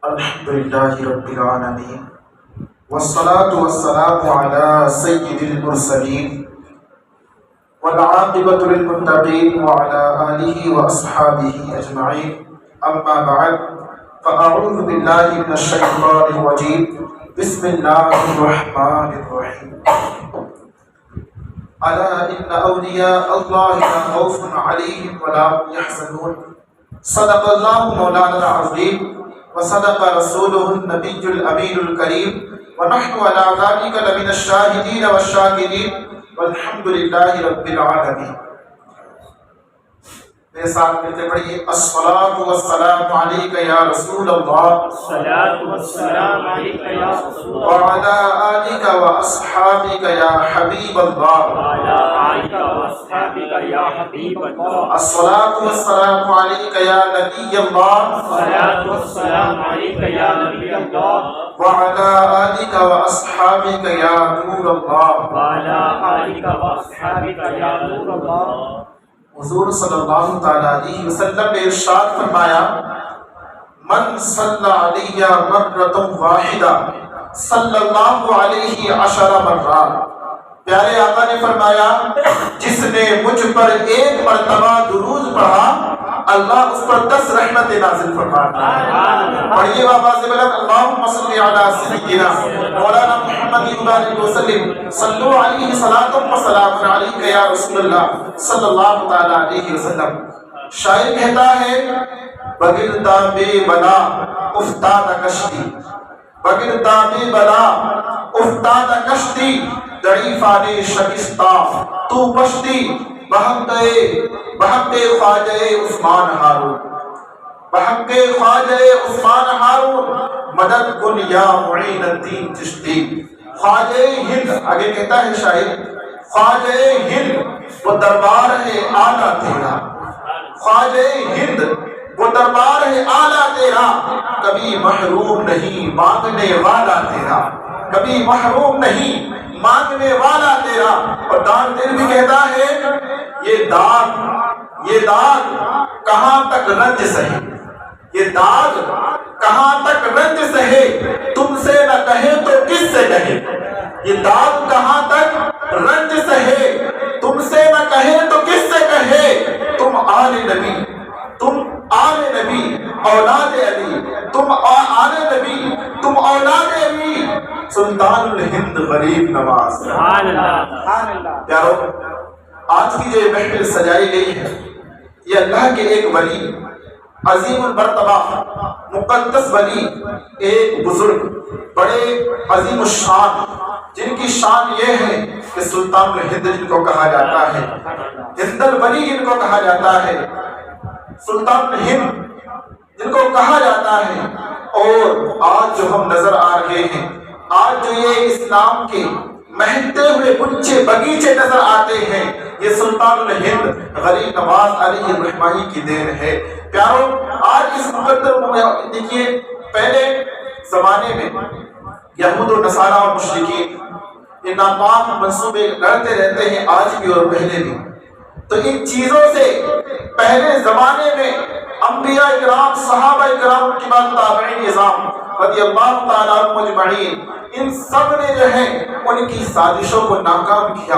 الحمد لله رب العالمين والصلاة والسلام على سيد المرسلين والعاقبة للمتقين وعلى آله وأصحابه أجمعين أما بعد فأعوذ بالله من الشيطان الرجيم بسم الله الرحمن الرحيم ألا إن أولياء الله لا خوف عليهم ولا هم يحزنون صدق الله مولانا العظيم وصدق رسوله النبي الأمين الكريم ونحن على ذلك لمن الشاهدين والشاكرين والحمد لله رب العالمين. میرے ساتھ ملتے پڑھیے الصلاۃ والسلام علیک یا رسول اللہ الصلاۃ والسلام علیک یا رسول اللہ وعلی آلک واصحابک یا حبیب اللہ وعلی آلک واصحابک یا حبیب اللہ الصلاۃ والسلام علیک یا نبی اللہ الصلاۃ والسلام علیک یا نبی اللہ وعلی آلک واصحابک یا نور اللہ. وعلی آلک واصحابک یا نور اللہ. حضور صلی اللہ تعالی علیہ وسلم نے ارشاد فرمایا من صلی علیہ مرۃ واحدہ صلی اللہ علیہ عشر مرات. پیارے آقا نے فرمایا جس نے مجھ پر ایک مرتبہ درود پڑھا اللہ اس پر 10 رحمت نازل فرماتا ہے. پڑھیے آواز بلند اللہم صلی علی سیدنا مولانا محمد وبارک وسلم صلو علیہ صلاۃ و سلام علیک یا رسول اللہ صلی اللہ تعالی علیہ وسلم. شاعر کہتا ہے بگرتا بے بلا افتاد کشتی بگرتا بے بلا افتاد کشتی ضعیفان شکستہ تو پشتی بحق خواجہ عثمان ہارون بحق خواجہ عثمان ہارون مدد کن یا معین الدین چشتی. خواجہ ہند آگے کہتا ہے شاعر خواجہ ہند وہ دربار ہے آلہ تیرا خواجہ ہند وہ دربار ہے آلہ تیرا کبھی محروم نہیں مانگنے والا تیرا کبھی محروم نہیں مانگنے والا تیرا. اور دان دل بھی کہتا ہے یہ داغ کہاں تک رنج سہے یہ داغ کہاں تک رنج سہے تم سے نہ کہے تو کس سے کہے. یہ داغ کہاں تک رنج سہے تم سے نہ کہے تو کس سے کہے. تم آل نبی اولاد علی تم آل نبی تم اولاد علی سلطان الہند غریب نواز. سبحان اللہ. پیارو آج کی جو محفل سجائی گئی ہے یہ اللہ کے ایک ولی عظیم المرتبہ مقدس ولی ایک بزرگ بڑے عظیم الشان جن کی شان یہ ہے کہ سلطان الہند جن کو کہا جاتا ہے ہند الولی جن کو کہا جاتا ہے سلطان الہند جن کو کہا جاتا ہے. اور آج جو ہم نظر آ رہے ہیں آج جو یہ اسلام کے مہکتے ہوئے گچھے بگیچے نظر آتے ہیں یہ سلطان الہند غریب نواز علی الرحمانی کی دین ہے. پیارو آج اس مقدر دیکھیے پہلے زمانے میں یہود و نصارہ اور مشرکین یہ ناپاک منصوبے کرتے رہتے ہیں آج بھی اور پہلے بھی. تو ان چیزوں سے پہلے زمانے میں انبیاء اکرام صحابہ اکرام کے بعد تابعین نظام رضی اللہ تعالیٰ عنہ مجمعین ان سب نے جو ہے ان کی سازشوں کو ناکام کیا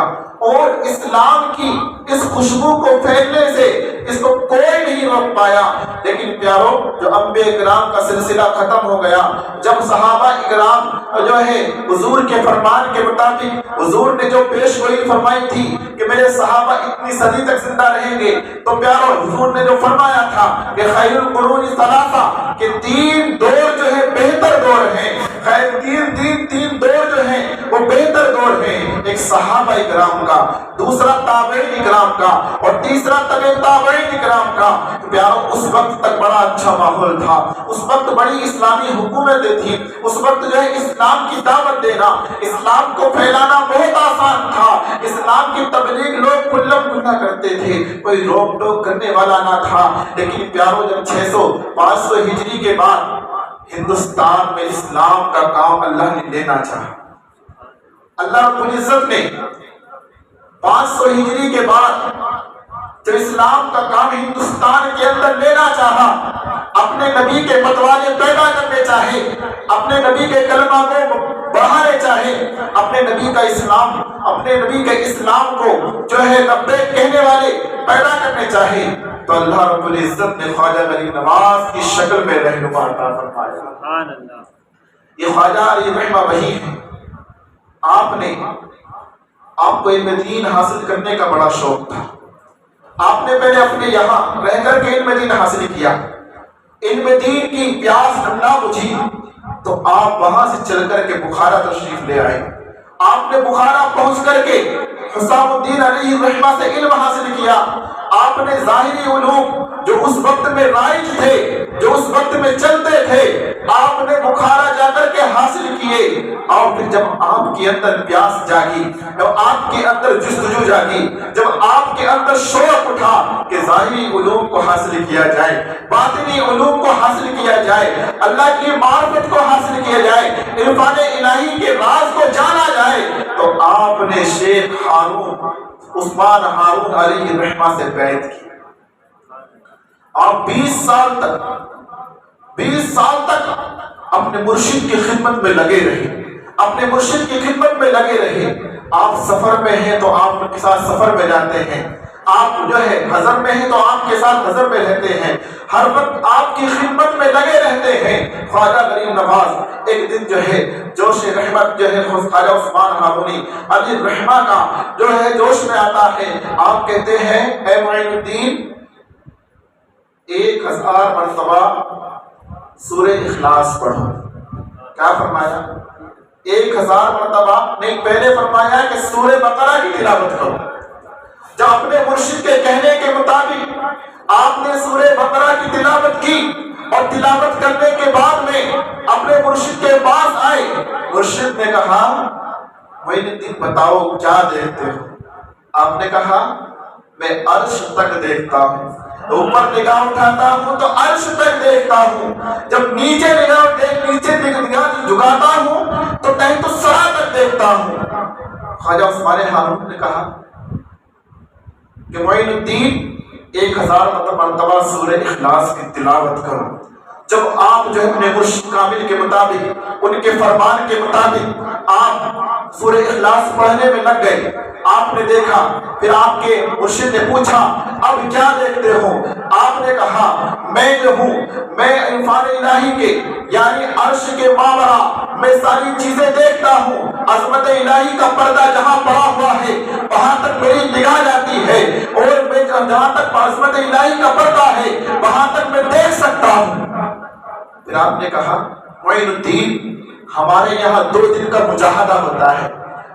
اور اسلام کی اس خوشبو کو پھیلنے سے اس کو کوئی نہیں روک پایا. لیکن پیارو جو انبیاء اکرام کا سلسلہ ختم ہو گیا جب صحابہ اکرام جو ہے حضور کے فرمان کے مطابق حضور نے جو پیش گوئی فرمائی تھی کہ میرے صحابہ اتنی صدی تک زندہ رہیں گے تو پیارو حضور نے جو فرمایا تھا کہ خیر القرون ثلاثہ کہ 3 دور جو ہے بہتر دور ہیں خیر تین دور جو ہیں وہ بہتر دور ہیں. ایک صحابہ اکرام کا دوسرا تابعین اکرام کا اور تیسرا تابعین اکرام کا. پیارو اس وقت تک بڑا اچھا ماحول تھا اس وقت بڑی اسلامی حکومتیں تھی اس وقت جو ہے اسلام کی دعوت دینا اسلام کو پھیلانا بہت آسان تھا. اسلام کی تبلیغ لوگ کلم کلنا کرتے تھے کوئی روک ٹوک کرنے والا نہ تھا. لیکن پیارو جب 500 ہجری کے بعد ہندوستان میں اسلام کا کام اللہ نے لینا چاہا اللہ رب العزت نے 500 ہجری کے بعد جو اسلام کا کام ہندوستان کے اندر لینا چاہا اپنے نبی کے متوالے پیدا کرنے چاہے، اپنے نبی کے کلمہ کو بڑھانے چاہے، اپنے نبی کا اسلام، اپنے نبی کے اسلام کو جو ہے لبیک کہنے والے پیدا کرنے چاہے، تو اللہ رب العزت نے خواجہ غریب نواز کی شکل میں رہنما عطا فرمایا۔ سبحان اللہ۔ یہ خواجہ علی رحمہ وہی ہے، آپ کو علم دین حاصل کرنے کا بڑا شوق تھا، آپ نے پہلے اپنے یہاں رہ کر کے علم دین حاصل کیا، علم دین کی پیاس نہ بجھی تو آپ وہاں سے چل کر کے بخارا تشریف لے آئے، آپ نے بخارا پہنچ کر کے حسام الدین علیہ الرحمہ سے علم حاصل کیا، آپ نے ظاہری علوم جو اس وقت میں رائج تھے، جو اس وقت میں چلتے تھے، آپ نے بخارا جا کر کے حاصل کیے، اور پھر جب آپ کے اندر پیاس جاگی، جب آپ کے اندر جستجو جاگی، جب آپ کے اندر شوق اٹھا کہ ظاہری علوم کو حاصل کیا جائے، باطنی علوم کو حاصل کیا جائے، اللہ کی معرفت کو حاصل کیا جائے، عرفان الہی کے راز کو جانا جائے، تو آپ نے شیخ عثمان ہارون علیہ الرحمہ سے بیعت کی، اور 20 سال تک اپنے مرشد کی خدمت میں لگے رہے، اپنے مرشد کی خدمت میں لگے رہے۔ آپ سفر میں ہیں تو آپ کے ساتھ سفر میں جاتے ہیں، آپ جو ہے حضر میں ہیں تو آپ کے ساتھ حضر میں رہتے ہیں، ہر وقت آپ کی خدمت میں لگے رہتے ہیں۔ خواجہ غریب نواز ایک دن جو ہے جوش رحمت جو ہے خواجہ عثمان ہارونی علی الرحمہ کا جو ہے جوش میں آتا ہے، آپ کہتے ہیں اے معین الدین 1000 مرتبہ سورہ اخلاص پڑھو۔ کیا فرمایا؟ 1000 مرتبہ نہیں، پہلے فرمایا کہ سورہ بقرہ کی تلاوت کرو۔ جب اپنے مرشد کے کہنے کے مطابق آپ نے سورہ بقرہ کی تلاوت کی، اور تلاوت کرنے کے بعد میں اپنے مرشد کے پاس آئے، مرشد نے کہا معین الدین بتاؤ کیا دیکھتے ہو؟ آپ نے کہا میں عرش تک دیکھتا ہوں، اوپر نگاہ اٹھاتا ہوں تو عرش تک دیکھتا ہوں، جب نیچے نگاہ جھکاتا ہوں تو تحت الثری تک دیکھتا ہوں۔ خواجہ عثمان ہارون نے کہا کہ معین الدین 1000 مرتبہ سورہ اخلاص کی تلاوت کرو۔ جب آپ جو ہے اپنے مرشد کامل کے مطابق، ان کے فرمان کے مطابق آپ سورہ اخلاص پڑھنے میں لگ گئے، آپ نے دیکھا، پھر آپ کے مرشد نے پوچھا اب کیا دیکھتے ہو؟ آپ نے کہا میں جو ہوں، میں عرفان الہی کے یعنی عرش کے ماورا میں ساری چیزیں دیکھتا ہوں، عظمت الہی کا پردہ جہاں پڑا ہوا ہے وہاں تک میری نگاہ جاتی ہے، اور میں جہاں تک عظمت الہی کا پردہ ہے وہاں تک میں دیکھ سکتا ہوں۔ پھر آپ نے کہا معین الدین ہمارے یہاں 2 دن کا مجاہدہ ہوتا ہے،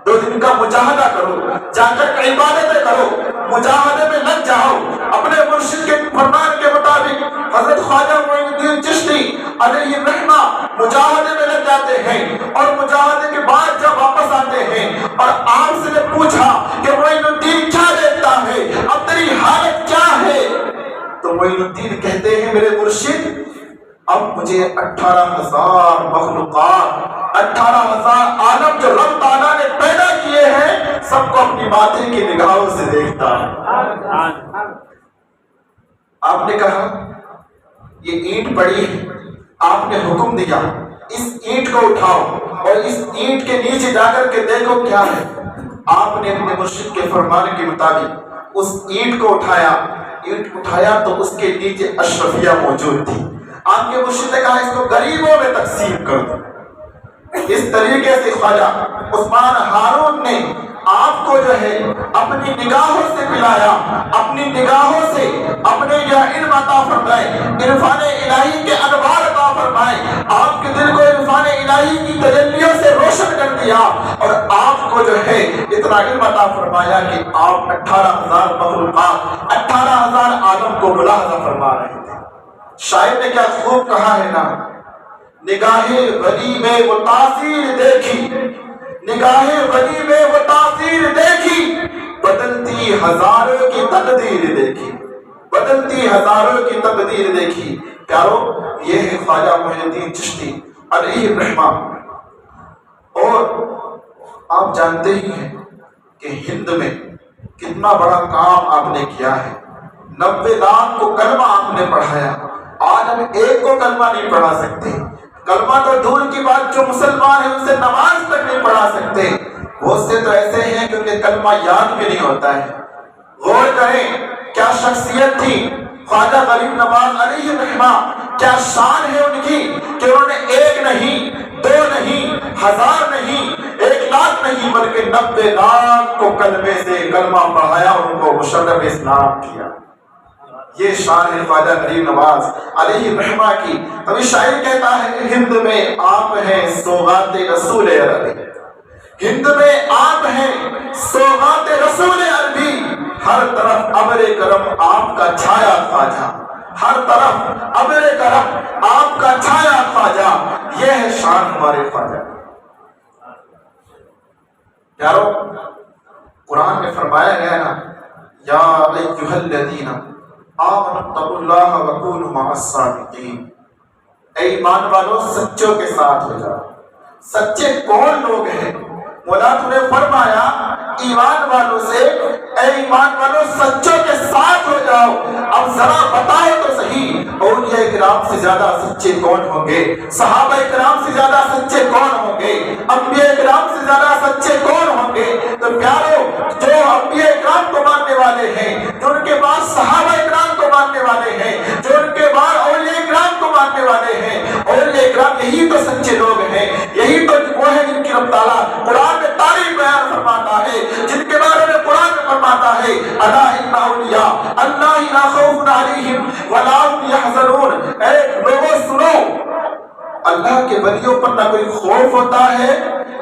2 دن کا مجاہدہ کرو، جا کر عبادتیں کرو، مجاہدے میں لگ جاؤ۔ اپنے مرشد کے فرمان کے مطابق حضرت خواجہ معین الدین چشتی علیہ الرحمہ مجاہدے میں لگ جاتے ہیں، اور مجاہدے کے بعد جب واپس آتے ہیں اور آپ سے نے پوچھا کہ معین الدین کیا دیکھتا ہے، اب تیری حالت کیا ہے؟ تو معین الدین کہتے ہیں میرے مرشد اب مجھے 18,000 مخلوقات، 18,000 عالم جو رب تعالیٰ نے پیدا کیے ہیں سب کو اپنی ماتھے کی نگاہوں سے دیکھتا ہے۔ آپ نے کہا یہ اینٹ پڑی ہے، آپ نے حکم دیا اس اینٹ کو اٹھاؤ اور اس اینٹ کے نیچے جا کر کے دیکھو کیا ہے۔ آپ نے اپنے مرشد کے فرمان کے مطابق اس اینٹ کو اٹھایا تو اس کے نیچے اشرفیہ موجود تھی۔ آپ کے مرشد نے کہا اس کو غریبوں میں تقسیم کر دو۔ اس طریقے سے خواجہ عثمان ہارون نے آپ کو جو ہے اپنی نگاہوں سے پلایا، اپنی نگاہوں سے اپنے یہ علم عطا فرمائے، عرفان الہی کے انوار عطا فرمائے، آپ کے دل کو عرفان الہی کی تجلیوں سے روشن کر دیا، اور آپ کو جو ہے اتنا علم عطا فرمایا کہ آپ 18,000 مخلوقات، 18,000 عالم کو ملاحظہ فرما رہے تھے۔ شاعر نے کیا خوب کہا ہے نا، نگاہ ولی میں وہ تاثیر دیکھی، نگاہ ولی میں وہ تاثیر دیکھی، بدلتی ہزاروں کی تقدیر دیکھی، بدلتی ہزاروں کی تقدیر دیکھی۔ پیارو یہ ہے خواجہ معین الدین چشتی علیہ الرحمہ۔ اور آپ جانتے ہی ہیں کہ ہند میں کتنا بڑا کام آپ نے کیا ہے، 90 لاکھ کو کلمہ آپ نے پڑھایا۔ آج عالم ایک کو کلمہ نہیں پڑھا سکتے، کلمہ تو دور کی بات، جو مسلمان ہیں ان سے نماز تک نہیں پڑھا سکتے، بہت سے تو ایسے ہیں کہ انہیں کلمہ یاد بھی نہیں ہوتا ہے۔ غور کریں کیا شخصیت تھی خواجہ غریب نواز علیہ الرحمہ، کیا شان ہے ان کی کہ انہوں نے ایک نہیں، دو نہیں، ہزار نہیں، 1,00,000 نہیں، بلکہ 90 لاکھ کو کلمے سے کلمہ پڑھایا اور ان کو مشرف اسلام کیا۔ یہ شان ہے خواجہ غریب نواز علیہ الرحمہ کی۔ تبھی شاعر کہتا ہے ہند میں آپ ہیں سوغات رسول عربی، ہند میں آپ ہیں سوغات رسول عربی، ہر طرف ابر کرم آپ کا چھایا خواجہ، ہر طرف ابر کرم آپ کا چھایا خواجہ، یہ ہے شان ہمارے خواجہ۔ یارو قرآن میں فرمایا گیا نا، یا ایھا الذین آمنوا اتقوا اللہ وکونوا مع الصادقین، اے ایمان والو سچوں کے ساتھ ہو جاؤ۔ سچے کون لوگ ہیں؟ مولا تو نے فرمایا ایمان والوں سے، اے ایمان والوں سچوں کے ساتھ ہو جاؤ۔ اب ذرا بتاؤ تو صحیح، اولیاء کرام سے زیادہ سچے کون ہوں گے؟ صحابہ کرام سے زیادہ سچے کون ہوں گے؟ انبیاء کرام سے زیادہ سچے کون ہوں گے؟ تو پیارو، جو انبیاء کرام کو ماننے والے ہیں، جو ان کے بعد صحابہ کرام کو ماننے والے ہیں، جو ان کے بعد اولیاء کرام کو ماننے والے ہیں، اولیاء کرام یہی تو سچے لوگ ہیں، یہی تو وہ ہیں جن کی رب تعالیٰ قرآن میں تعریف بیان فرماتا ہے، جن کے بارے میں قرآن میں فرماتا ہے الا ان اولیاء اللہ لا خوف علیہم ولا هم يحزنون۔ اے لوگوں سنو، اللہ کے ولیوں پر نہ کوئی خوف ہوتا ہے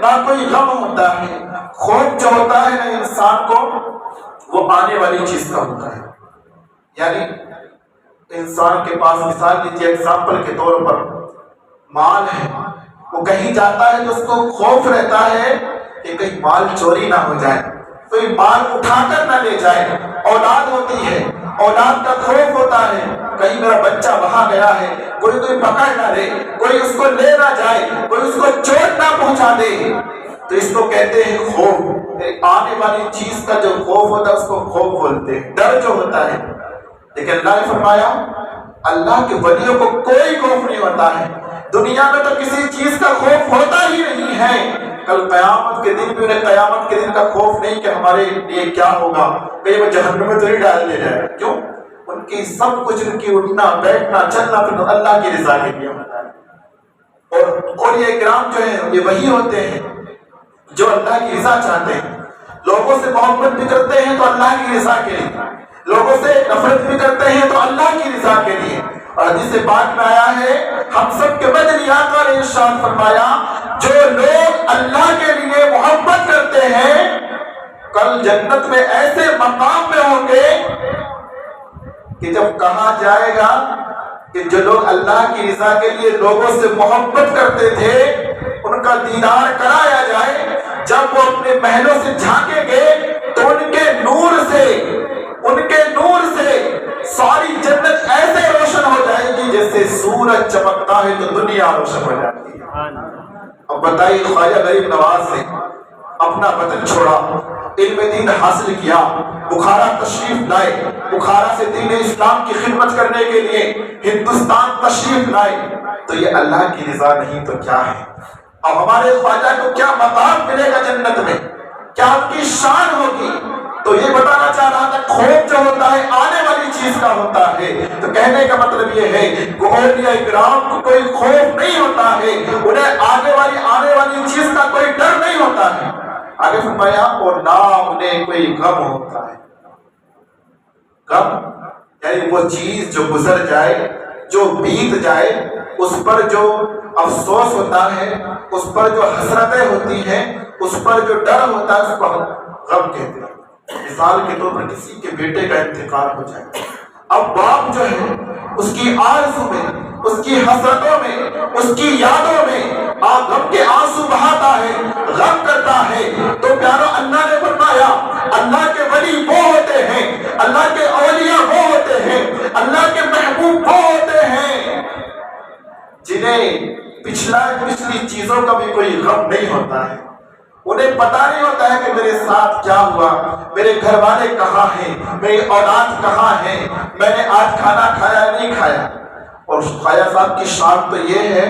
نہ کوئی غم ہوتا ہے۔ خوف جو ہوتا ہے نا انسان کو، وہ آنے والی چیز کا ہوتا ہے۔ یعنی انسان کے پاس مثال دیجیے ایگزامپل کے طور پر مال ہے، وہ کہیں جاتا ہے تو اس کو خوف رہتا ہے کہ کہیں مال چوری نہ ہو جائے، کوئی مال اٹھا کر نہ لے جائے۔ اولاد ہوتی ہے، اولاد کا خوف ہوتا ہے کہیں میرا بچہ وہاں گیا ہے، کوئی پکڑ نہ لے، کوئی اس کو لے نہ جائے، کوئی اس کو چوٹ نہ پہنچا دے، تو اس کو کہتے ہیں خوف۔ آنے والی چیز کا جو خوف ہوتا ہے اس کو خوف بولتے ہیں، ڈر جو ہوتا ہے۔ لیکن اللہ نے فرمایا اللہ کے ولیوں کو کوئی خوف نہیں ہوتا ہے۔ دنیا میں تو کسی چیز کا خوف ہوتا ہی نہیں ہے، کل قیامت کے دن بھی انہیں قیامت کے دن کا خوف نہیں کہ ہمارے لیے کیا ہوگا، کہیں وہ جہنم میں تو نہیں ڈال دیا جائے۔ کیوں؟ ان کی سب کچھ، ان کی اٹھنا بیٹھنا چلنا پھر اللہ کی رضا کے لیے ہوتا ہے۔ اور یہ کرام جو ہیں یہ وہی ہوتے ہیں جو اللہ کی رضا چاہتے ہیں۔ لوگوں سے محبت بھی کرتے ہیں تو اللہ کی رضا کے لیے، لوگوں سے نفرت بھی کرتے ہیں تو اللہ کی رضا کے لیے۔ اور حدیث پاک میں آیا ہے ہم سب کے بدنیات والے ارشاد فرمایا جو لوگ اللہ کے لیے محبت کرتے ہیں کل جنت میں ایسے مقام میں ہوں گے کہ جب کہا جائے گا کہ جو لوگ اللہ کی رضا کے لیے لوگوں سے محبت کرتے تھے ان کا دیدار کرایا جائے، جب وہ اپنے محلوں سے جھانکیں گے تو ان کے نور سے ساری جنت ایسے روشن ہو جائے گی جیسے سورج چمکتا ہے تو دنیا روشن ہو جاتی ہے۔ اب بتائیے خواجہ غریب نواز نے اپنا وطن چھوڑا، علم دین حاصل کیا، بخارا تشریف لائے، بخارا سے دین اسلام کی خدمت کرنے کے لیے ہندوستان تشریف لائے، تو یہ اللہ کی رضا نہیں تو کیا ہے؟ اب ہمارے خواجہ کو کیا مقام ملے گا جنت میں، کیا آپ کی شان ہوگی؟ تو یہ بتانا چاہ رہا تھا خوف جو ہوتا ہے آنے والی چیز کا ہوتا ہے۔ تو کہنے کا مطلب یہ ہے کہ اولیاء کرام کو کوئی خوف نہیں ہوتا ہے، انہیں آنے والی چیز کا کوئی ڈر نہیں ہوتا ہے۔ آگے فرمایا اور نہ انہیں کوئی غم ہوتا ہے۔ غم یعنی وہ چیز جو گزر جائے، جو بیت جائے، اس پر جو افسوس ہوتا ہے، اس پر جو حسرتیں ہوتی ہیں، اس پر جو ڈر ہوتا ہے اس کو غم کہتے ہیں۔ مثال کے طور پر کسی کے بیٹے کا انتقال ہو جائے، اب باپ جو ہے اس کی آرزو میں، اس کی حسرتوں میں، اس کی یادوں میں غم کے آنسو بہاتا ہے، غم کرتا ہے، تو پیارو اللہ نے فرمایا اللہ کے ولی وہ ہوتے ہیں، اللہ کے اولیاء وہ ہوتے ہیں، اللہ کے محبوب وہ ہوتے ہیں جنہیں پچھلی چیزوں کا بھی کوئی غم نہیں ہوتا ہے۔ انہیں پتہ نہیں ہوتا ہے کہ میرے ساتھ کیا ہوا، میرے گھر والے کہاں ہیں، میری اولاد کہاں ہے، میں نے آج کھانا کھایا نہیں کھایا۔ اور خواجہ صاحب کی شان تو یہ ہے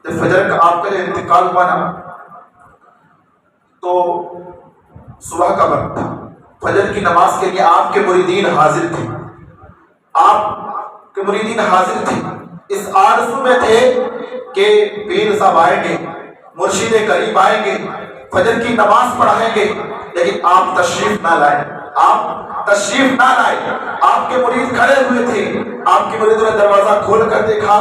کہ فجر کا آپ کا جو انتقال ہوا نا تو صبح کا وقت تھا، فجر کی نماز کے لیے آپ کے مریدین حاضر تھے، آپ کے مریدین حاضر تھے، اس آرزو میں تھے کہ پیر صاحب آئیں گے، مرشد کریم آئیں گے، فجر کی نماز پڑھائیں گے، لیکن آپ تشریف نہ لائے، آپ تشریف نہ لائے۔ آپ کے مرید کھڑے ہوئے تھے، آپ کے مریدوں نے دروازہ کھول کر دیکھا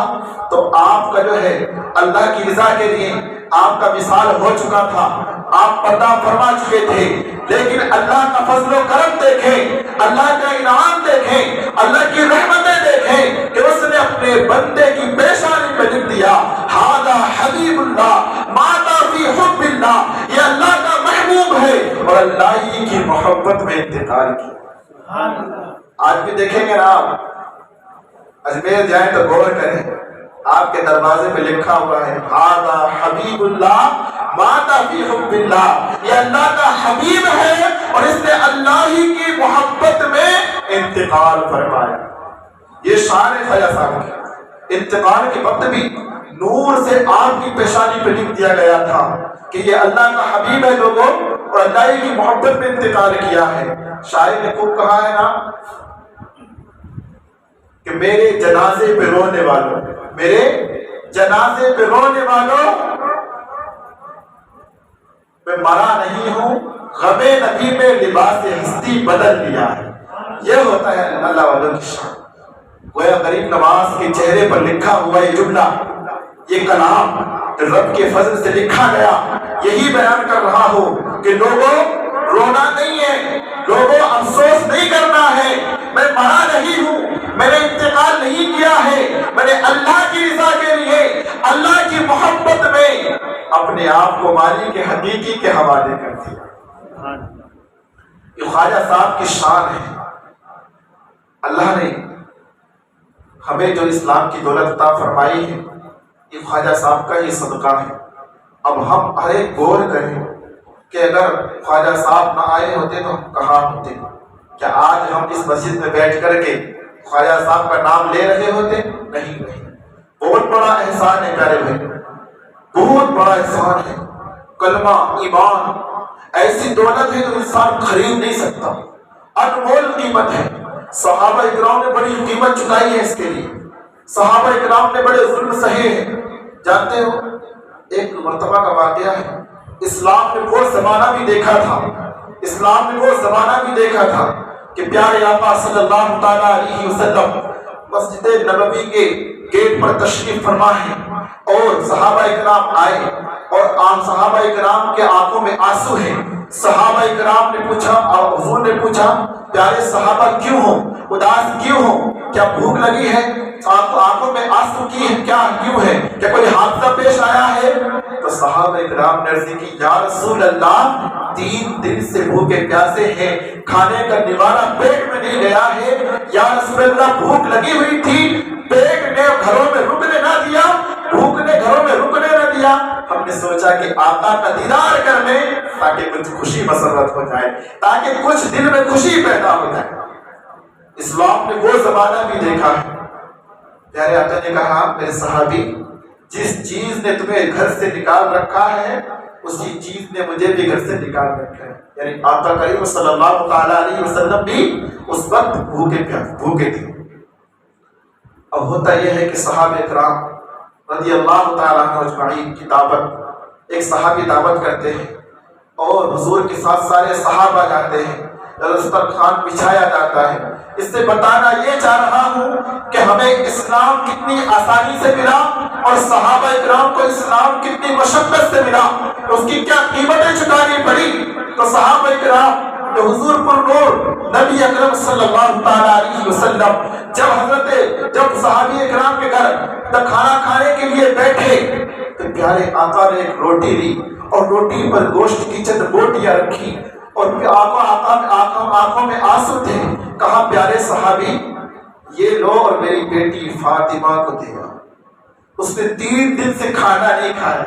تو آپ کا جو ہے اللہ کی رضا کے لیے آپ کا وصال ہو چکا تھا، آپ پردہ فرما چکے تھے، لیکن اللہ کا فضل و کرم دیکھیں، اللہ کا انعام دیکھیں، اللہ کی رحمتیں دیکھیں کہ اس نے اپنے بندے کی پیشانی پہ لکھ دیا ھذا حبیب اللہ مات فی حب اللہ، یہ اللہ کا محبوب ہے اور اللہ ہی کی محبت میں انتقال کیا۔ آج بھی دیکھیں گے نا آپ اجمیر جائیں تو غور کریں، آپ کے دروازے پہ لکھا ہوا ہے ھذا حبیب اللہ مات فی حب اللہ، یہ اللہ کا حبیب ہے اور اس نے اللہ ہی کی محبت میں انتقال فرمایا۔ یہ شان ہے خواجہ صاحب کی، انتقال کے وقت بھی نور سے آپ کی پیشانی پہ لکھ دیا گیا تھا کہ یہ اللہ کا حبیب ہے لوگوں اور اللہ ہی کی محبت میں انتقال کیا ہے۔ شاعر نے خوب کہا ہے نا کہ میرے جنازے پہ رونے والوں، میرے جنازے پہ رونے والوں، میں مرا نہیں ہوں، غم نبی میں لباس ہستی بدل لیا ہے۔ یہ ہوتا ہے اللہ والوں کی شان۔ گویا غریب نواز کے چہرے پر لکھا ہوا یہ جملہ، یہ کلام رب کے فضل سے لکھا گیا، یہی بیان کر رہا ہو کہ لوگوں رونا نہیں ہے، لوگوں افسوس نہیں کرنا ہے، میں مرا نہیں ہوں، میں نے انتقال نہیں کیا ہے، میں نے اللہ کی رضا کے لیے اللہ کی محبت میں اپنے آپ کو مالک کے حقیقی کے حوالے کر دیا۔ یہ خواجہ صاحب کی شان ہے۔ اللہ نے ہمیں جو اسلام کی دولت عطا فرمائی ہے یہ خواجہ صاحب کا یہ صدقہ ہے۔ اب ہم ہر ایک غور کریں کہ اگر خواجہ صاحب نہ آئے ہوتے تو ہم کہاں ہوتے؟ کیا آج ہم اس مسجد میں بیٹھ کر کے خواجہ صاحب کا نام لے رہے ہوتے؟ نہیں نہیں۔ بہت بڑا احسان ہے پیارے بھائی، بہت بڑا احسان ہے۔ کلمہ، ایمان ایسی دولت ہے جو انسان خرید نہیں سکتا، انمول قیمت ہے۔ صحابہ اکرام نے بڑی قیمت چکائی ہے اس کے لیے، صحابہ اکرام نے بڑے ظلم سہے ہیں۔ جانتے ہو ایک مرتبہ کا واقعہ ہے، اسلام نے وہ زمانہ بھی دیکھا تھا، اسلام نے وہ زمانہ بھی دیکھا تھا کہ پیارے آقا صلی اللہ تعالیٰ علیہ وسلم مسجد نبوی کے گیٹ پر تشریف فرما ہے اور صحابہ اکرام آئے اور عام صحابہ اکرام کے آنکھوں میں آنسو ہیں۔ صحابہ اکرام نے پوچھا اور حضور نے پوچھا پیارے صحابہ کیوں ہو، اداس کیوں ہو، کیا بھوک لگی ہے، آنکھوں میں آنسو کی ہے، کیا کیوں ہے، کیا کوئی حادثہ پیش آیا ہے؟ تو صحابہ اکرام نے عرض کی یا رسول اللہ 3 دن سے بھوکے پیاسے ہیں، کھانے کا نوالہ پیٹ میں نہیں گیا ہے، یا رسول اللہ بھوک لگی ہوئی تھی، پیٹ نے گھروں میں رکنے نہ دیا، بھوک نے گھروں میں رکنے نہ دیا، ہم نے سوچا کہ آقا کا دیدار کر لیں تاکہ کچھ خوشی مسرت ہو جائے، تاکہ کچھ دل میں خوشی پیدا ہو جائے۔ اسلام نے وہ زمانہ بھی دیکھا ہے۔ پیارے آقا نے کہا میرے صحابی جس چیز نے تمہیں گھر سے نکال رکھا ہے اسی چیز نے مجھے بھی گھر سے نکال رکھا ہے۔ یعنی آقا کریم صلی اللہ تعالیٰ علیہ وسلم بھی اس وقت بھوکے تھے۔ اب ہوتا یہ ہے کہ صحابہ اکرام رضی اللہ تعالیٰ عنہ اجمعین کی دعوت، ایک صحابی دعوت کرتے ہیں اور حضور کے ساتھ سارے صحابہ جاتے ہیں، دسترخوان بچھایا جاتا ہے۔ اس سے بتانا یہ چاہ رہا ہوں کہ ہمیں اسلام کتنی آسانی سے ملا اور صحابہ اکرام کو اسلام کتنی مشقت سے ملا، اس کی کیا قیمتیں چکانی پڑی۔ تو صحابہ اکرام جو حضور پر نور نبی اکرم صلی اللہ تعالیٰ علیہ وسلم جب صحابی اکرام کے گھر کھانا کھانے کے لیے بیٹھے تو پیارے آقا نے ایک روٹی لی اور روٹی پر گوشت کی چند بوٹیاں رکھی اور آنکھوں میں آنسو تھے۔ کہا پیارے صحابی یہ لو اور میری بیٹی فاطمہ کو دے گا، اس نے 3 دن سے کھانا نہیں کھایا۔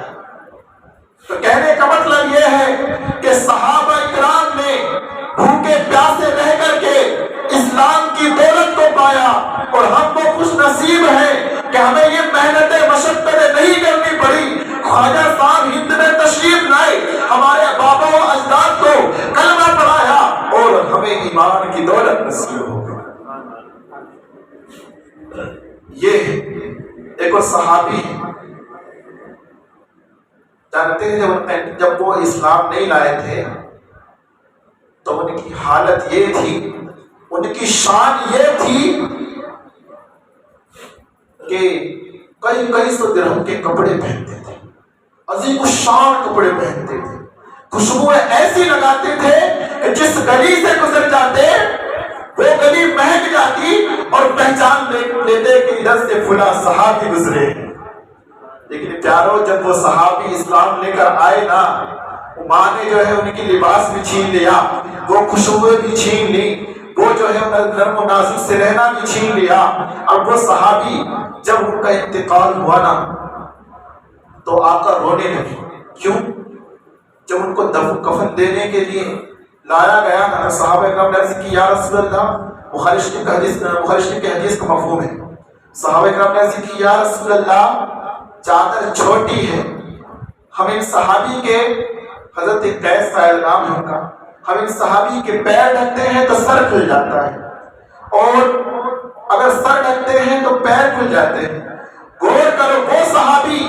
تو کہنے کا مطلب یہ ہے کہ صحابہ اکرام نے بھوکے پیاسے رہ کر کے اسلام کی دولت کو پایا اور ہم وہ خوش نصیب ہیں کہ ہمیں یہ محنتیں مشقتیں نہیں کرنی پڑی. خواجہ صاحب ہند میں تشریف لائے, ہمارے بابا و اجداد کو کلمہ پڑھایا اور ہمیں ایمان کی دولت نصیب ہو گئی. یہ ایک اور صحابی جانتے ہیں جب وہ اسلام نہیں لائے تھے تو ان کی حالت یہ تھی, ان کی شان یہ تھی کہ کئی سو درہم کے کپڑے پہنتے تھے, عظیم الشان کپڑے پہنتے تھے, خوشبوئیں ایسی لگاتے تھے کہ جس گلی سے گزر جاتے وہ گلی مہک جاتی اور پہچان لیتے کہ ادھر سے فلاں صحابی گزرے. لیکن پیارو, جب وہ صحابی اسلام لے کر آئے نا, ماں نے جو ہے ان کی لباس بھی چھین لیا, وہ خوشبوئیں بھی چھین لی, وہ جو ہے نرم و نازک سے رہنا بھی چھین لیا. اب وہ صحابی جب ان کا انتقال ہوا نا تو آقا رونے لگے. کیوں؟ جب ان کو کفن دینے کے لیے لایا گیا نا, صحابہ کرام نے عرض کی یا رسول اللہ, بخاری شریف کی حدیث کا مفہوم ہے, صحابہ کرام نے عرض کی یا رسول اللہ چادر چھوٹی ہے, ہم ان صحابی کے, حضرت قیس فاعل نام ہے ان کا, ہم ان صحابی کے پیر ڈھکتے ہیں تو سر کھل جاتا ہے, اور اگر سر ڈھکتے ہیں تو پیر کھل جاتے ہیں. غور کرو, وہ صحابی,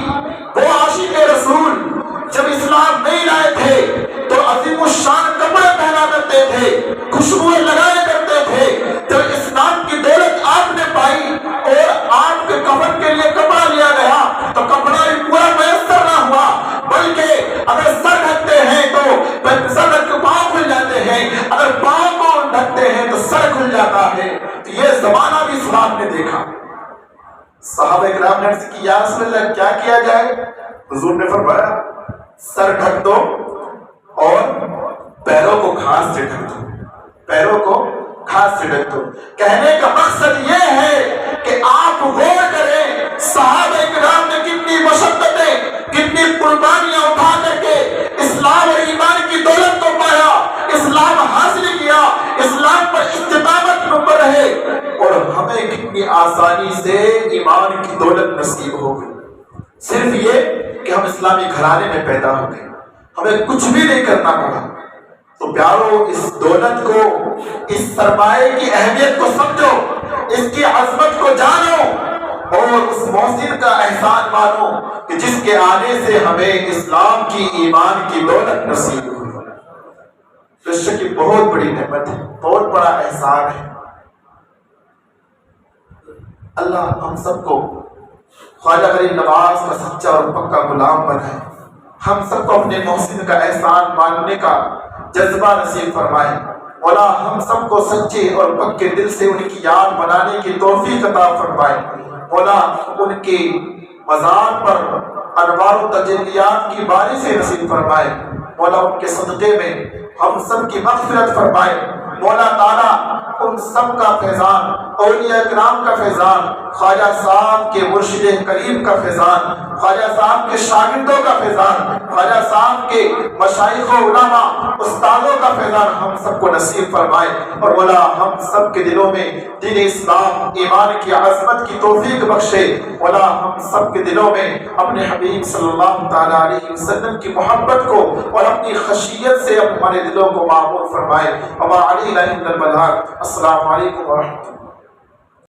وہ عاشق رسول جب اسلام نہیں لائے تھے تو عظیم الشان کپڑے پہنا کرتے تھے, خوشبوئیں لگایا کرتے تھے. جب اسلام کی دولت آپ نے پائی اور آپ کے کفن کے لیے کپڑا لیا گیا تو کپڑا بھی پورا میسر نہ ہوا, بلکہ اگر سر ڈھکتے ہیں تو سر ڈھک کے پاؤں کھل جاتے ہیں, اگر پاؤں کو ڈھکتے ہیں تو سر کھل جاتا ہے. تو یہ زمانہ بھی اسلام نے دیکھا. صحابہ کرام نے عرض کی یا رسول اللہ کیا کیا جائے؟ حضور نے فرمایا سر ڈھک دو اور پیروں کو گھاس سے ڈھک دو, پیروں کو گھاس سے ڈھک دو. کہنے کا مقصد یہ ہے کہ آپ غور کریں صحابہ کرام نے کتنی مشقتیں, کتنی قربانیاں اٹھا کر کے اسلام اور ایمان کی دولت کو پایا, اسلام حاصل کیا, اسلام پر استقامت پر رہے, اور ہمیں کتنی آسانی سے ایمان کی دولت نصیب ہو گئی. صرف یہ کہ ہم اسلامی گھرانے میں پیدا ہو گئے, ہمیں کچھ بھی نہیں کرنا پڑا. تو پیارو, اس دولت کو, اس سرمایہ کی اہمیت کو سمجھو, اس کی عظمت کو جانو اور اس محسن کا احسان مانو کہ جس کے آنے سے ہمیں اسلام کی, ایمان کی دولت نصیب ہوئی. بے کی بہت بڑی نعمت ہے, بہت بڑا احسان ہے. اللہ ہم سب کو خواجہ غریب نواز کا سچا اور پکا غلام بنائے, ہم سب کو اپنے محسن کا احسان ماننے کا جذبہ نصیب فرمائے. مولا ہم سب کو سچے اور پکے دل سے ان کی یاد منانے کی توفیق عطا فرمائے. مولا ان کی مزار پر انوار و تجلیات کی بارش سے نصیب فرمائے. مولا ان کے صدقے میں ہم سب کی مغفرت فرمائے. مولا تعالیٰ ان سب کا فیضان, اولیاء کرام کا فیضان, خواجہ صاحب کے مرشد کریم کا فیضان, خواجہ صاحب کے شاگردوں کا فیضان, خواجہ صاحب کے مشائخ و علماء استادوں کا فیضان ہم سب کو نصیب فرمائے. اور مولا ہم سب کے دلوں میں دین اسلام, ایمان کی عظمت کی توفیق بخشے. مولا ہم سب کے دلوں میں اپنے حبیب صلی اللہ تعالیٰ علیہ وسلم کی محبت کو اور اپنی خشیت سے ہمارے دلوں کو معمور فرمائے. وما علینا الا البلاغ. السلام علیکم ورحمۃ اللہ.